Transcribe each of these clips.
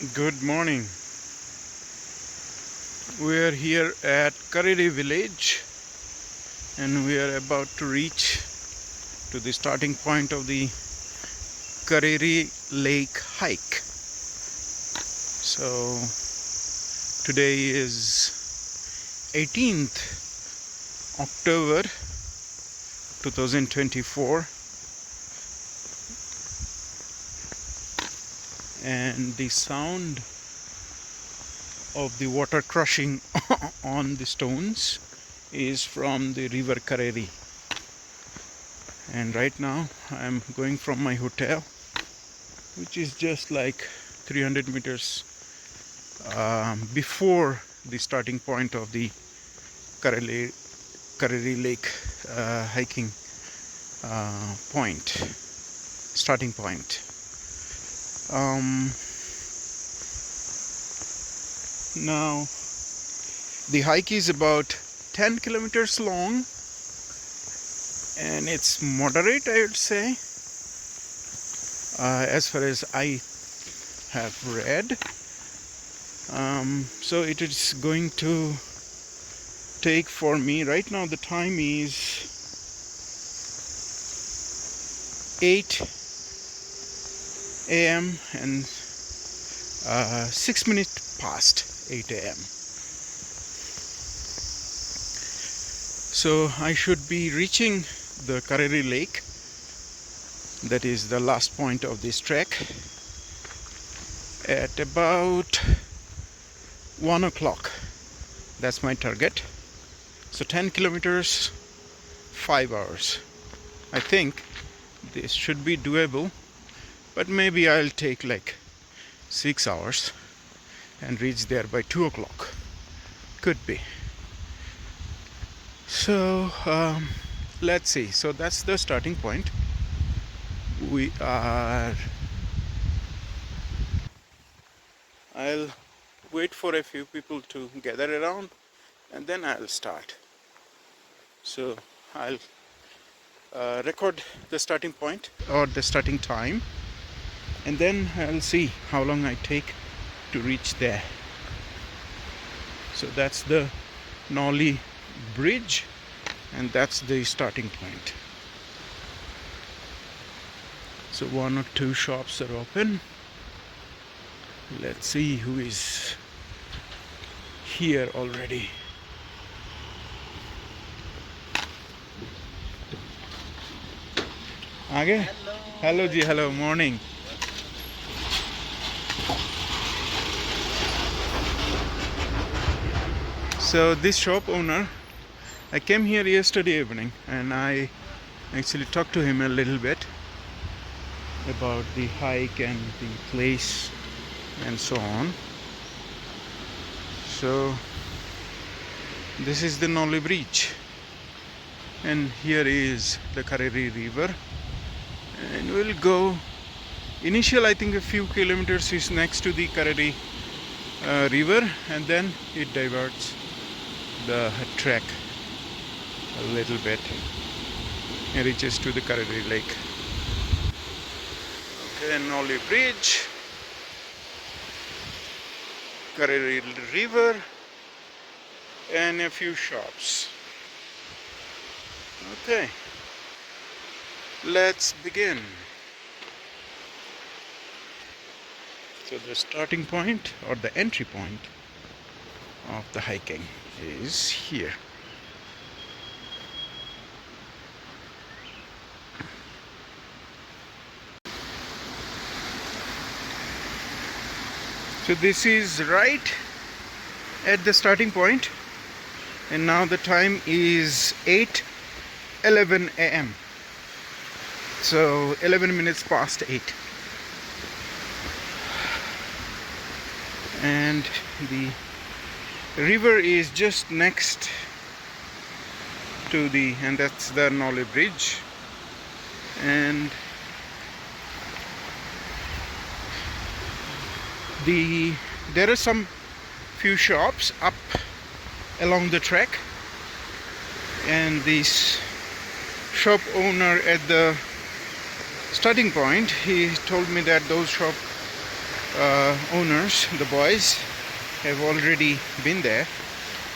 Good morning. We are here at Kareri village and we are about to reach to the starting point of the Kareri lake hike. So today is 18th October 2024 and the sound of the water crushing on the stones is from the river Kareri. And right now I am going from my hotel, which is just like 300 meters before the starting point of the Kareri Lake hiking starting point. Now the hike is about 10 kilometers long and it's moderate, I would say, as far as I have read. So it is going to take for me, right now the time is 8 a.m. and 6 minutes past 8 a.m. So I should be reaching the Kareri Lake, that is the last point of this trek, at about 1 o'clock. That's my target. So 10 kilometers, 5 hours. I think this should be doable, but maybe I'll take like 6 hours and reach there by 2 o'clock. Could be. So let's see. So that's the starting point. I'll wait for a few people to gather around and then I'll start. So I'll record the starting point or the starting time, and then I'll see how long I take to reach there. So that's the Nauli bridge and that's the starting point. So 1 or 2 shops are open. Let's see who is here already. Aage? Hello ji, hello, morning. So this shop owner, I came here yesterday evening and I actually talked to him a little bit about the hike and the place and so on. So this is the Nauli bridge and here is the Kareri river, and we'll go initial, I think a few kilometers is next to the Kareri river, and then it diverts the trek a little bit and reaches to the Kareri lake. Okay, Nauli bridge, Kareri river, and a few shops. Okay, let's begin. So the starting point or the entry point of the hiking is here. So this is right at the starting point, and now the time is 8:11 a.m. So 11 minutes past 8. And the river is just next to the, and that's the Nauli bridge, and there are some few shops up along the trek, and this shop owner at the starting point, he told me that those shops owners, the boys, have already been there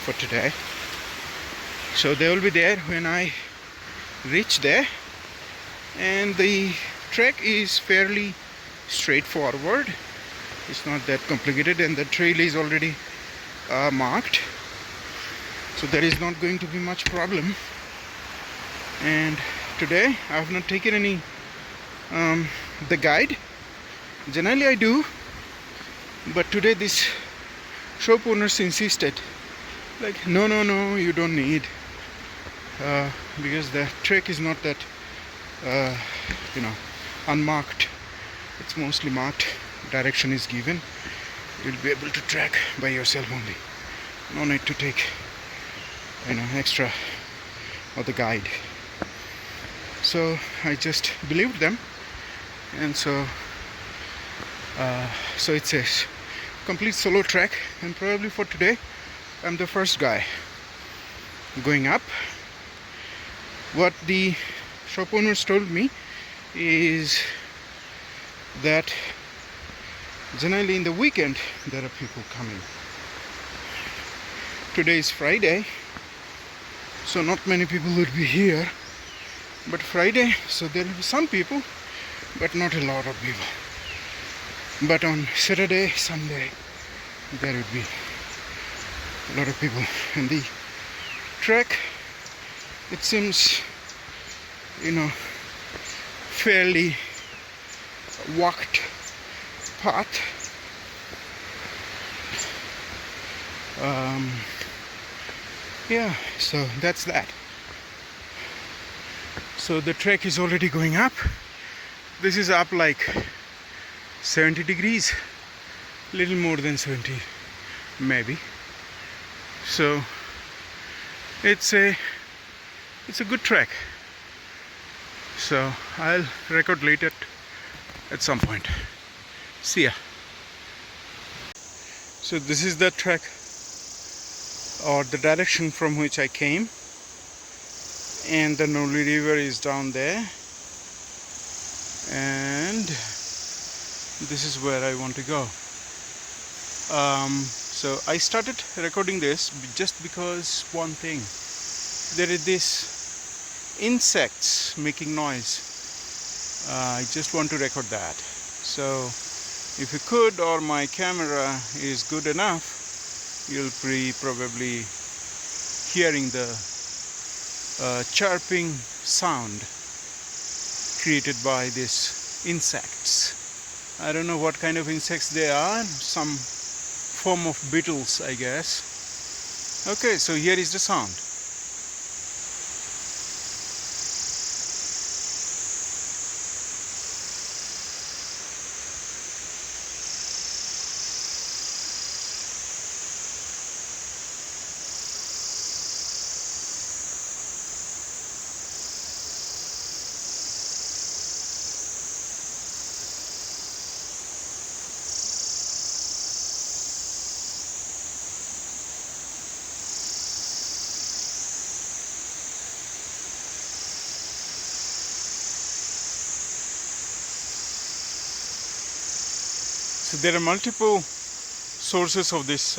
for today. So they will be there when I reach there. And the trek is fairly straightforward. It's not that complicated, and the trail is already marked. So there is not going to be much problem. And today I have not taken any the guide. Generally I do, but today this shop owners insisted, like, no, you don't need, because the trek is not that unmarked. It's mostly marked. Direction is given. You'll be able to track by yourself only. No need to take extra or the guide. So I just believed them, and so it's a complete solo trek, and probably for today I'm the first guy going up. What the shop owners told me is that generally in the weekend there are people coming. Today is Friday, so not many people would be here, but Friday, so there will be some people, but not a lot of people. But on Saturday, Sunday, there would be a lot of people. And the trek, it seems fairly walked path. Yeah, so that's that. So the trek is already going up. This is up like 70 degrees, little more than 70 maybe. So it's a good trek. So I'll record later at some point. See ya. So this is the trek, or the direction from which I came, and the Nauli river is down there, and this is where I want to go. So I started recording this just because one thing, there is this insects making noise. I just want to record that. So if you could, or my camera is good enough, you'll be probably hearing the chirping sound created by these insects. I don't know what kind of insects they are, some form of beetles, I guess. Okay, so here is the sound. So there are multiple sources of this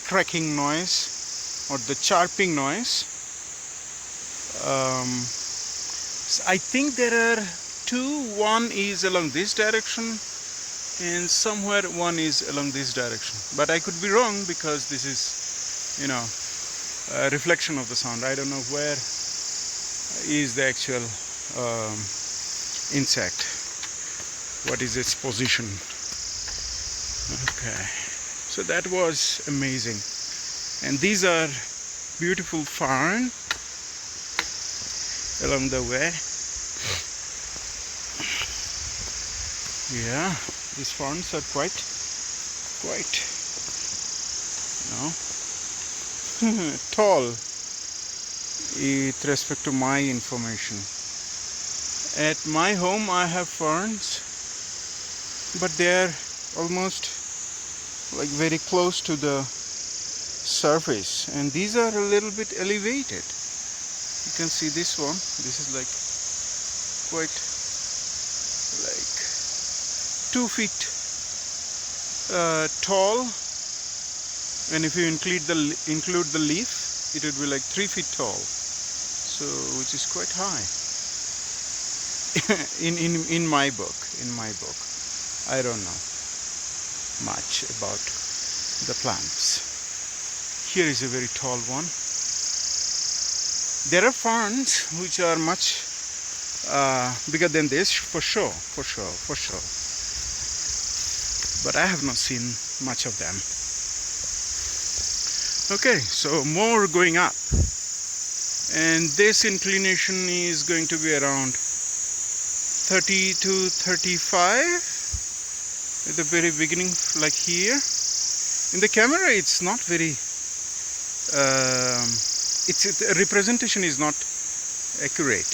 cracking noise or the chirping noise. I think there are two. One is along this direction and somewhere one is along this direction. But I could be wrong because this is, a reflection of the sound. I don't know where is the actual insect. What is its position? Okay, so that was amazing. And these are beautiful ferns along the way. Yeah, these ferns are quite tall with respect to my information. At my home I have ferns, but they are almost like very close to the surface, and these are a little bit elevated. You can see this one. This is like quite like 2 feet tall, and if you include the leaf, it would be like 3 feet tall. So, which is quite high. in my book. I don't know much about the plants. Here is a very tall one. There are ferns which are much bigger than this, for sure. But I have not seen much of them. Okay, so more going up. And this inclination is going to be around 30 to 35 at the very beginning, like here. In the camera it's not very the representation is not accurate.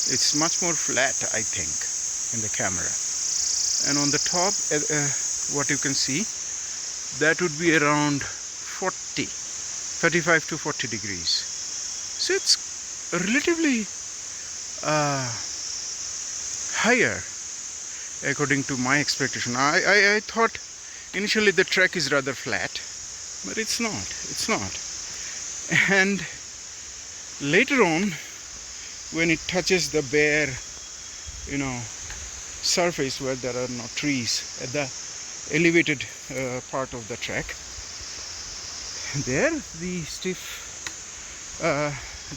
It's much more flat, I think, in the camera. And on the top, what you can see, that would be around 35 to 40 degrees. So it's relatively higher according to my expectation. I thought initially the track is rather flat, but it's not. And later on, when it touches the bare, surface where there are no trees at the elevated part of the track, there the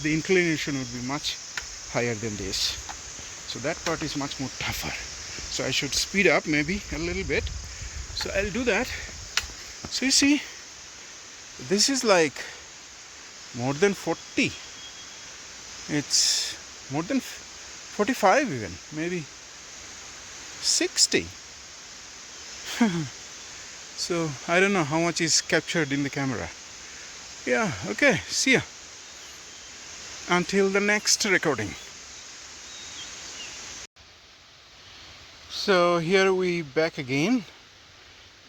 the inclination would be much higher than this. So that part is much more tougher. So I should speed up maybe a little bit. So I'll do that. So you see, this is like more than 40. It's more than 45 even, maybe 60. So I don't know how much is captured in the camera. Yeah, okay, see ya. Until the next recording. So here we back again.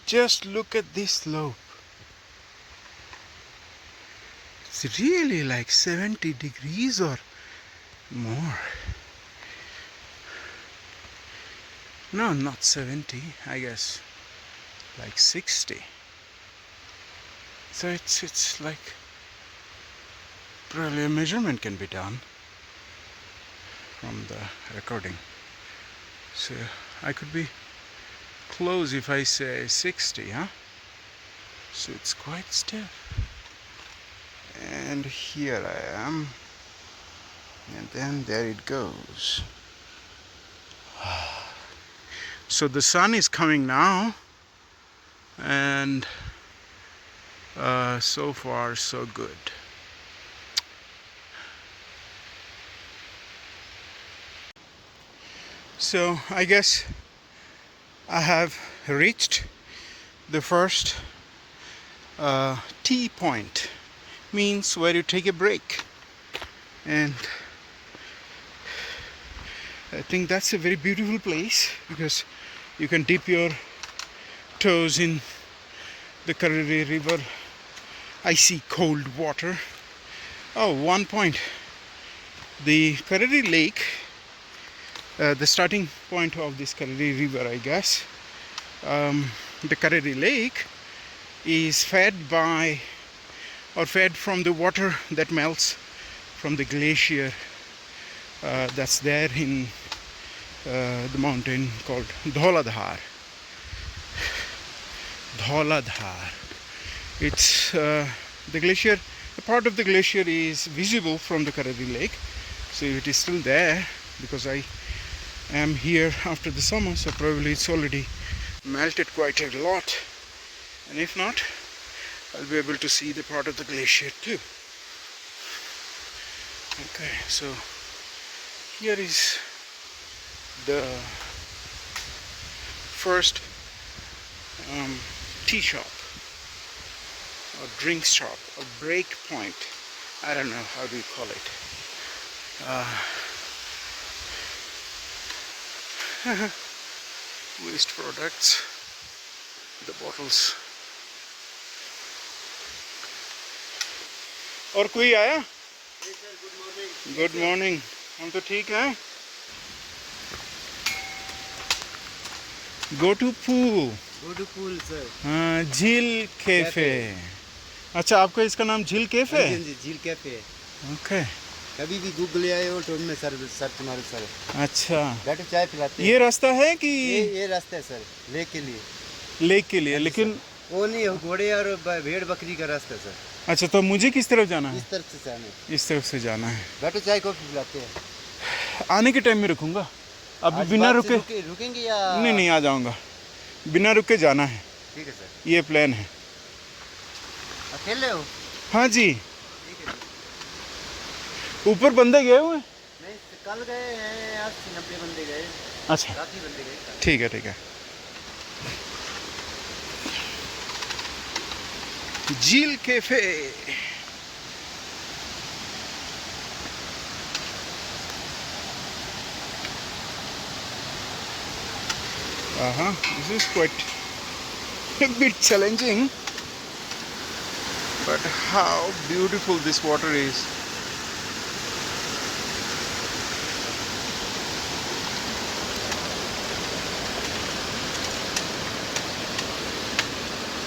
Just look at this slope. It's really like 70 degrees or more. No, not 70, I guess like 60. So it's like probably a measurement can be done from the recording. So I could be close if I say 60, huh? So it's quite stiff. And here I am, and then there it goes. So the sun is coming now, and so far so good. So I guess I have reached the first T point, means where you take a break, and I think that's a very beautiful place because you can dip your toes in the Kareri river, icy cold water. Oh, one point, the Kareri lake, the starting point of this Kareri river, I guess, the Kareri lake is fed from the water that melts from the glacier that's there in the mountain called Dhauladhar. It's the glacier. A part of the glacier is visible from the Kareri lake, so it is still there because I am here after the summer, so probably it's already melted quite a lot, and if not, I'll be able to see the part of the glacier too. Okay, so here is the first tea shop or drink shop or break point. I don't know how do you call it. Waste products, the bottles. और कोई आया? Good morning. हम तो ठीक हैं. Go to pool. Beautiful, sir. झील cafe. अच्छा, आपका इसका नाम झील कैफे हाँ है? जी, झील कैफे। ओके। कभी भी गूगल आए हो तो उनमें सर्च मारो सर। अच्छा, बैठो चाय पिलाते ये हैं। रास्ता है कि ये रास्ता है सर, लेक के लिए। लेक के लिए? हाँ जी लेकिन सर। वो नहीं, घोड़े और भेड़ बकरी का रास्ता है सर। अच्छा, तो मुझे किस तरफ जाना है? इस तरफ से जाना है। इस तरफ से जाना है। बैठो चाय कॉफी पिलाते हैं। आने के टाइम में रुकूंगा, अभी आज बिना बाद से रुके रुकेंगे या? नहीं नहीं, आ जाऊंगा। बिना रुके जाना है, ठीक है सर। ये प्लान है। अकेले हो? हाँ जी, ठीक है। ऊपर बंदे गए हुए हैं। नहीं, कल गए हैं, 80-90 बंदे गए। अच्छा, काफ़ी बंदे गए कल। ठीक है ठीक है। झील cafe. This is quite a bit challenging, but how beautiful this water is.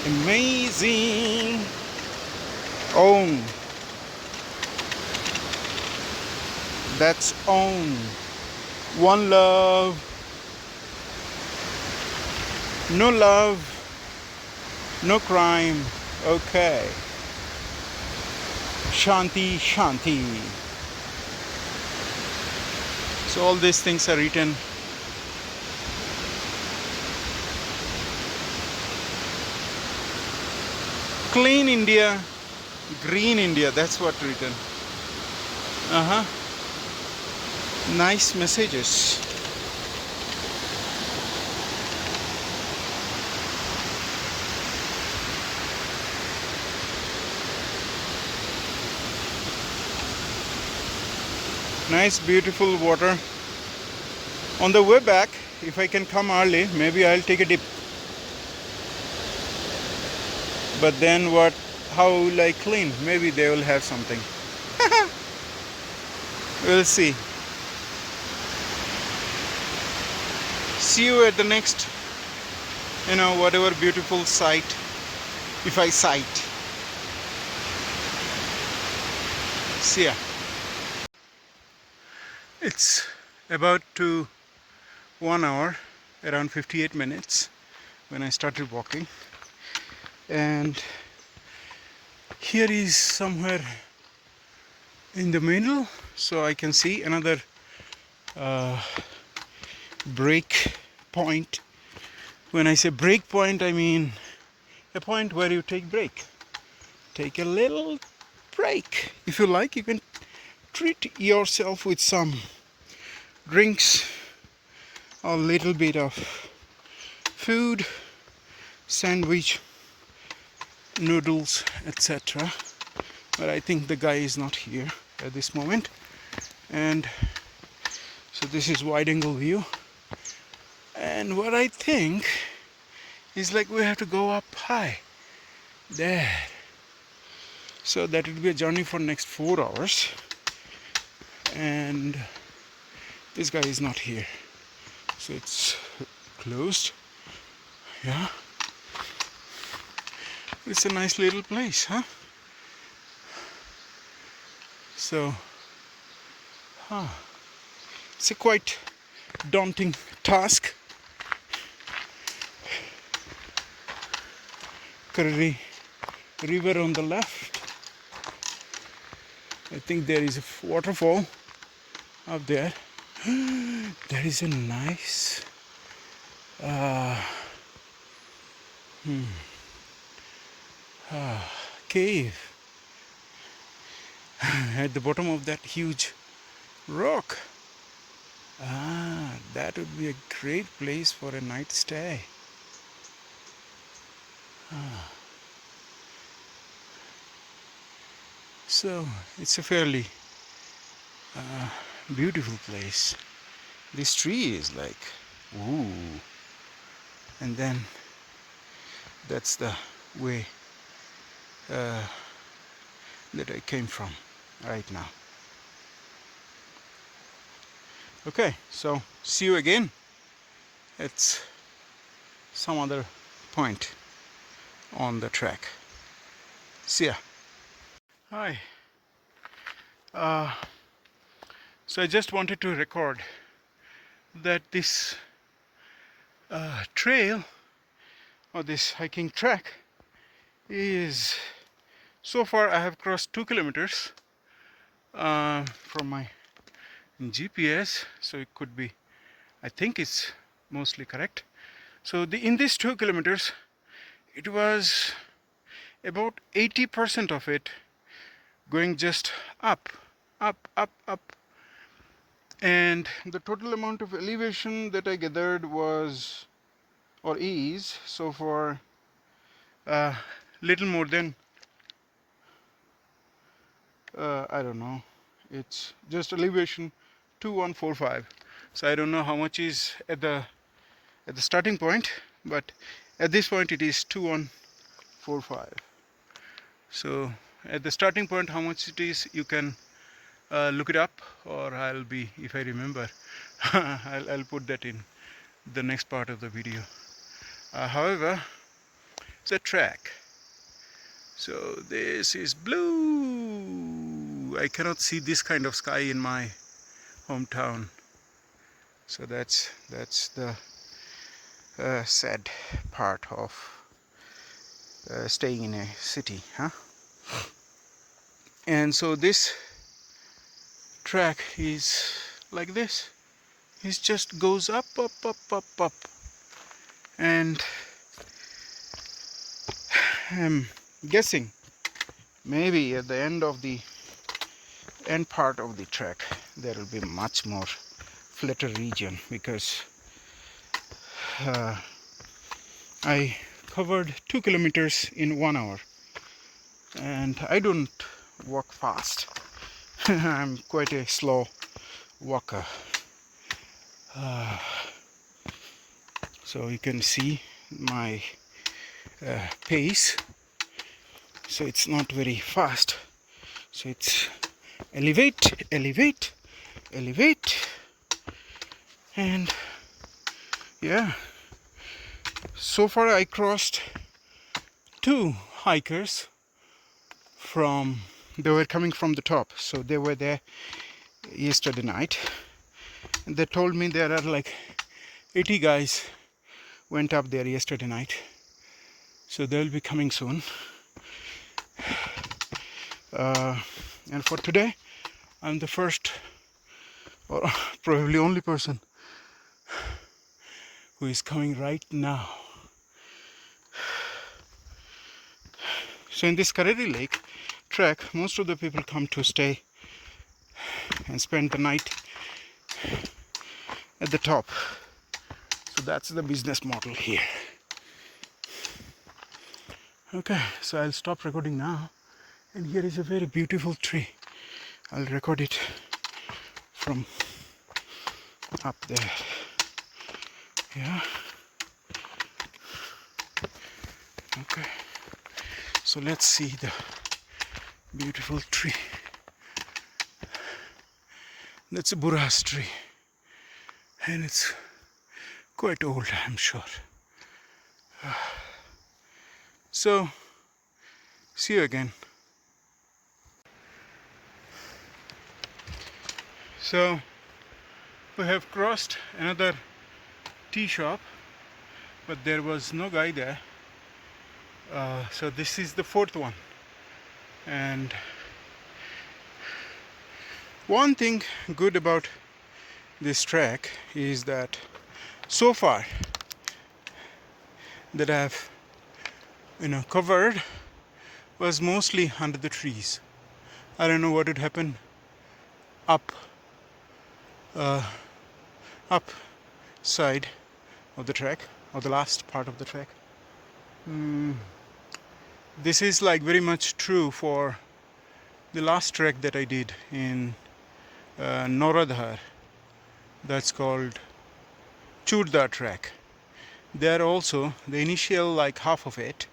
Amazing. Own. That's own. One love. No love. No crime. Okay. Shanti, Shanti. So all these things are written. Clean India, green India, that's what written. Nice messages. Nice beautiful water. On the way back, if I can come early, maybe I'll take a dip. But then what, how will I clean? Maybe they will have something. We'll see. See you at the next, whatever beautiful sight, if I sight. See ya. It's about to 1 hour, around 58 minutes when I started walking. And here is somewhere in the middle, so I can see another break point. When I say break point, I mean a point where you take break. Take a little break. If you like, you can treat yourself with some drinks, a little bit of food, sandwich, noodles, etc. But I think the guy is not here at this moment. And so this is wide angle view. And what I think is like we have to go up high there. So that will be a journey for next 4 hours. And this guy is not here. So it's closed. Yeah. It's a nice little place, huh? So, it's a quite daunting task. Kareri river on the left. I think there is a waterfall up there. There is a nice cave at the bottom of that huge rock. That would be a great place for a night stay. So it's a fairly beautiful place. This tree is like, ooh, and then that's the way that I came from right now. Okay, so see you again at some other point on the track. See ya. Hi. So I just wanted to record that this trail or this hiking track is, so far I have crossed 2 kilometers from my GPS, so it could be, I think it's mostly correct. So in these 2 kilometers, it was about 80% of it going just up, up, up, up. And the total amount of elevation that I gathered was, or is, so far little more than, I don't know, it's just elevation 2145. So I don't know how much is at the starting point, but at this point it is 2145. So at the starting point how much it is, you can look it up, or I'll be, if I remember, I'll put that in the next part of the video. However, it's a track. So this is blue. I cannot see this kind of sky in my hometown. So that's the sad part of staying in a city, huh? And so this track is like this. It just goes up, up, up, up, up, and I'm guessing maybe at the end part of the track there will be much more flatter region, because I covered 2 kilometers in 1 hour, and I don't walk fast. I'm quite a slow walker. So you can see my pace. So it's not very fast. So it's elevate, elevate, elevate, and yeah. So far I crossed 2 hikers they were coming from the top. So they were there yesterday night, and they told me there are like 80 guys went up there yesterday night. So they'll be coming soon. And for today, I'm the first, or probably only person who is coming right now. So in this Kareri lake track, most of the people come to stay and spend the night at the top. So that's the business model here. Okay, so I'll stop recording now. And here is a very beautiful tree. I'll record it from up there. Yeah. Okay. So let's see the beautiful tree. That's a burras tree. And it's quite old, I'm sure. So, see you again. So we have crossed another tea shop, but there was no guy there. So this is the 4th one. And one thing good about this track is that so far that I've covered was mostly under the trees. I don't know what would happen up side of the track, or the last part of the track. This is like very much true for the last trek that I did in Noradhar. That's called Churdar track. There also, the initial like half of it,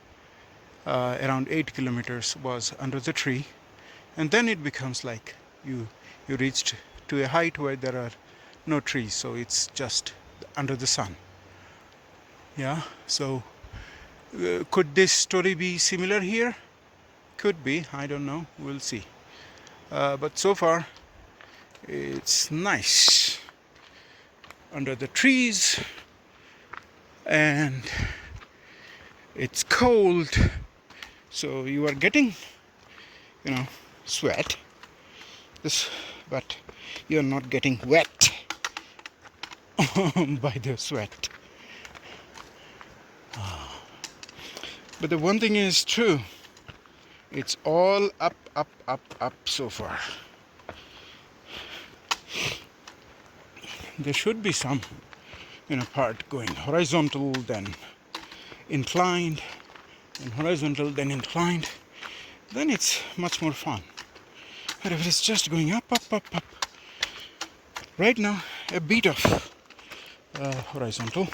around 8 kilometers, was under the tree, and then it becomes like you reached to a height where there are no trees, so it's just under the sun. Yeah, so Could this story be similar here? Could be, I don't know, we'll see. But so far it's nice under the trees, and it's cold, so you are getting, sweat, this, but you're not getting wet by the sweat. But the one thing is true, it's all up, up, up, up so far. There should be some, part going horizontal, then inclined, and horizontal, then inclined. Then it's much more fun. But if it's just going up, up, up, up, right now a bit of horizontal,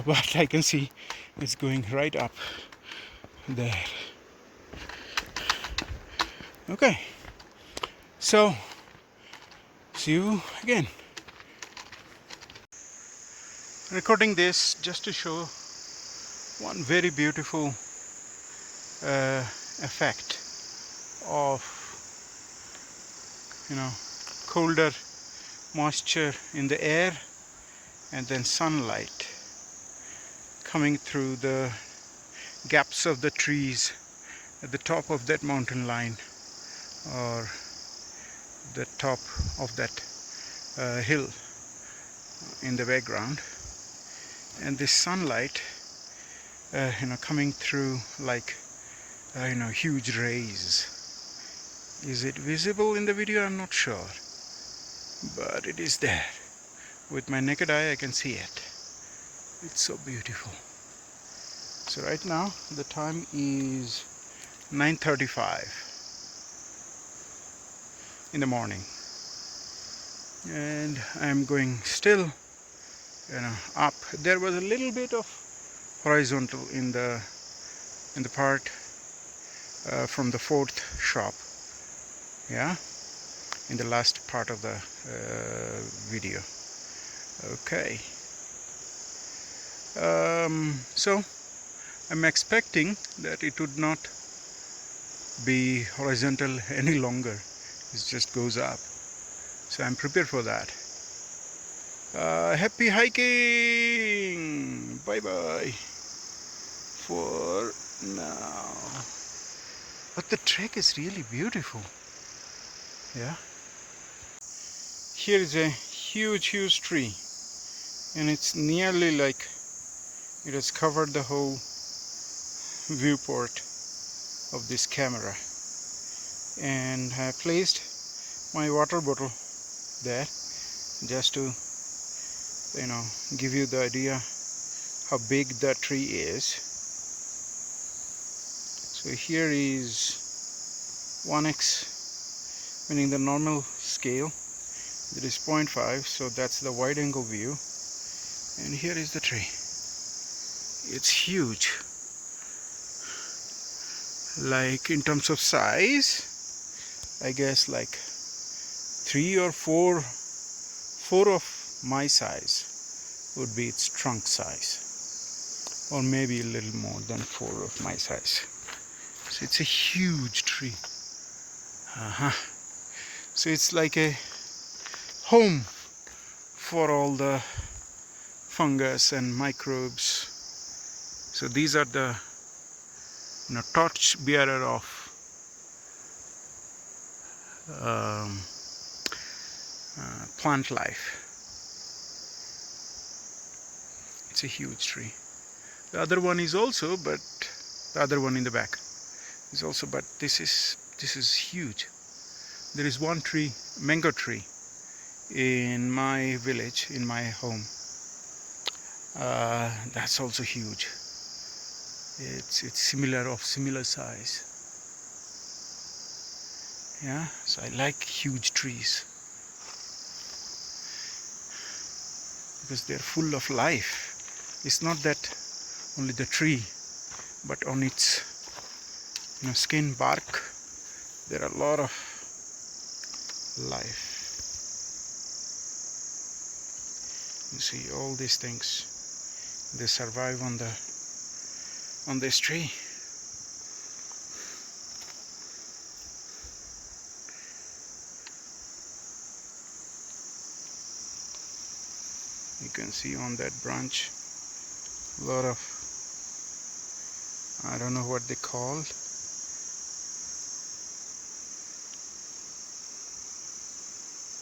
but I can see it's going right up there. Okay, so see you again. Recording this just to show one very beautiful effect of colder moisture in the air, and then sunlight coming through the gaps of the trees at the top of that mountain line, or the top of that hill in the background, and this sunlight coming through like huge rays. Is it visible in the video? I'm not sure, but it is there. With my naked eye I can see it. It's so beautiful. So right now the time is 9:35 in the morning, and I'm going still up. There was a little bit of horizontal in the part from the fourth shop, in the last part of the video. Okay, so I'm expecting that it would not be horizontal any longer. It just goes up, so I'm prepared for that. Happy hiking. Bye bye for now. But the trek is really beautiful. Here is a huge tree, and it's nearly like it has covered the whole viewport of this camera. And I placed my water bottle there just to give you the idea how big the tree is. So here is 1x, meaning the normal scale. It is 0.5, so that's the wide angle view. And here is the tree. It's huge. Like in terms of size, I guess like 3 or 4 of my size would be its trunk size, or maybe a little more than 4 of my size. So it's a huge tree. So it's like a home for all the fungus and microbes. So these are the torch bearer of plant life. It's a huge tree. The other one is also, but the other one in the back is also, but this is huge. There is one tree, mango tree, in my village, in my home. That's also huge. It's similar size. So I like huge trees because they're full of life. It's not that only the tree, but on its skin, bark, there are a lot of life. You see all these things They survive on this tree. You can see on that branch a lot of, I don't know what they call.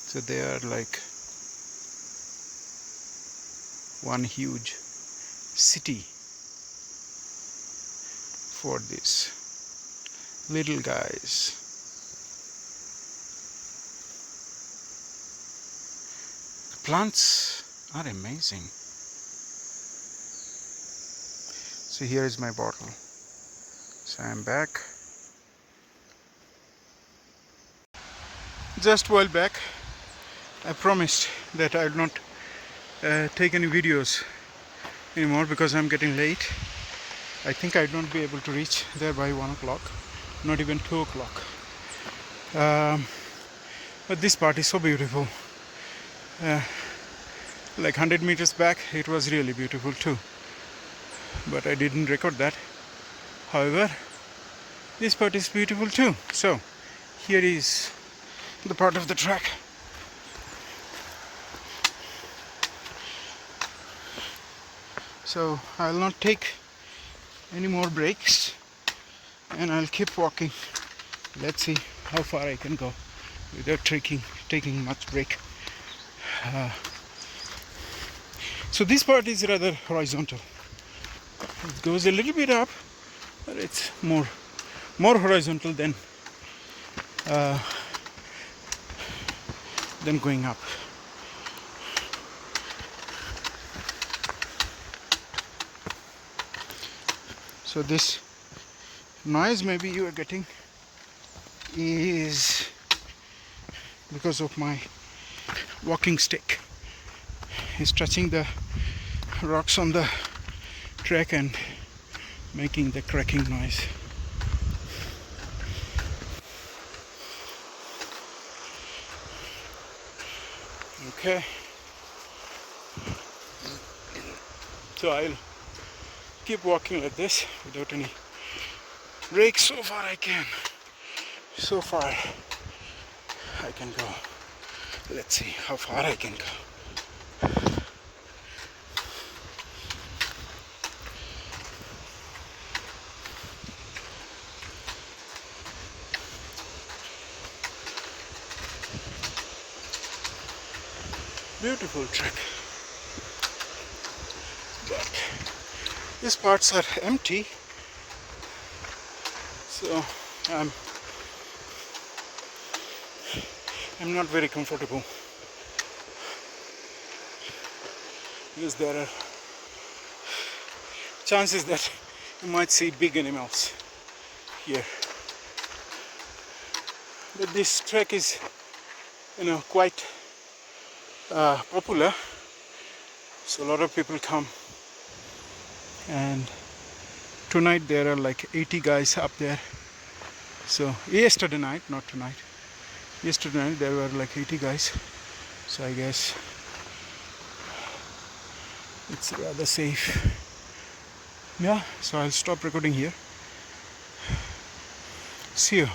So they are like one huge city for these little guys. The plants are amazing. So here is my bottle. So I'm back. Just a while back, I promised that I would not take any videos anymore because I'm getting late. I think I'd not be able to reach there by 1 o'clock, not even 2 o'clock. But this part is so beautiful. Like 100 meters back, it was really beautiful too. But I didn't record that. However, this part is beautiful too. So, here is the part of the track. So, I'll not take any more breaks and I'll keep walking. Let's see how far I can go without taking much break. So this part is rather horizontal. It goes a little bit up, but it's more horizontal than going up. So this noise maybe you are getting is because of my walking stick. It's touching the rocks on the track and making the cracking noise. Okay. So I'll keep walking like this without any breaks. So far I can go. Let's see how far I can go. Beautiful track, but these parts are empty, so I'm not very comfortable because there are chances that you might see big animals here. But this track is, quite popular, so a lot of people come, and tonight there are like 80 guys up there. So yesterday night, not tonight, yesterday night there were like 80 guys, so I guess it's rather safe. Yeah, so I'll stop recording here. See you.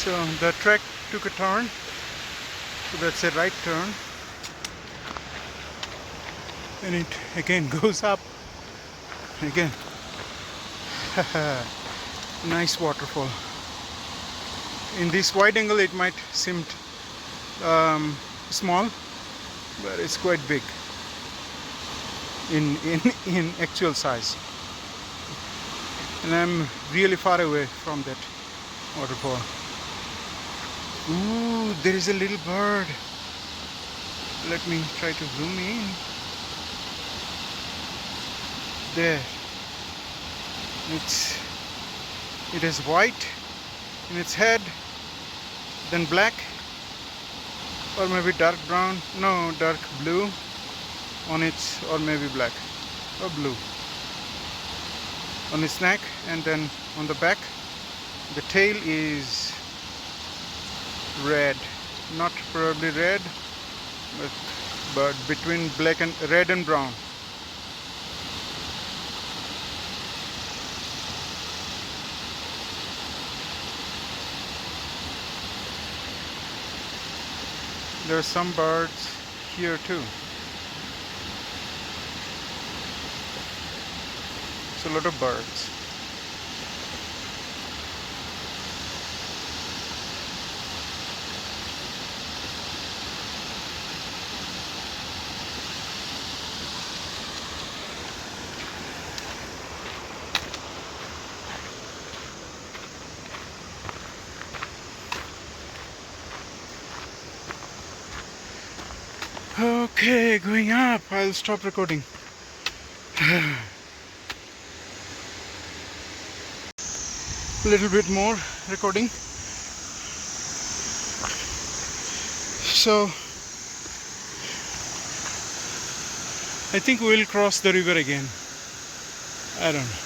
So the track took a turn, so that's a right turn, and it again goes up again. Nice waterfall. In this wide angle it might seem small, but it's quite big in actual size, and I'm really far away from that waterfall. Ooh, there is a little bird. Let me try to zoom in. There. It is white in its head, then black. or maybe dark brown, no, dark blue on its, or maybe black or blue on its neck, and then on the back the tail is red, not probably red, but between black and red and brown. There are some birds here too. It's a lot of birds. Okay, going up. I'll stop recording. A little bit more recording. So I think we'll cross the river again. I don't know.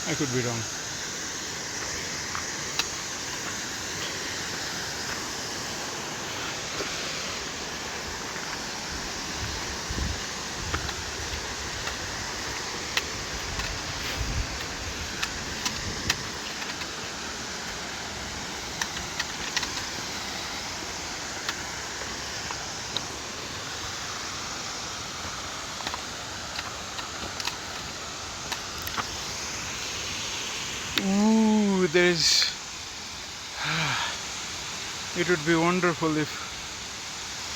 I could be wrong. Ooh, there's. It would be wonderful if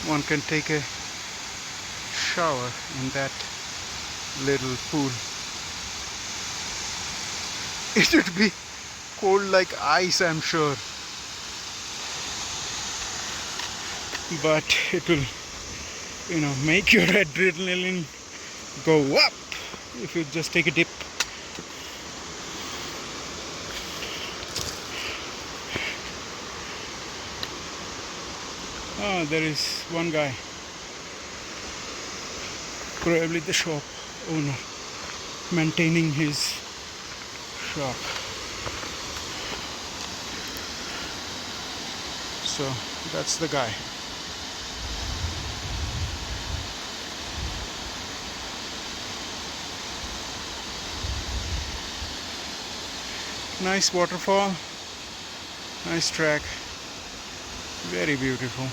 one can take a shower in that little pool. It would be cold like ice, I'm sure. But it will, make your adrenaline go up if you just take a dip. Oh, there is one guy, probably the shop owner, maintaining his shop. So that's the guy. Nice waterfall, nice track, very beautiful.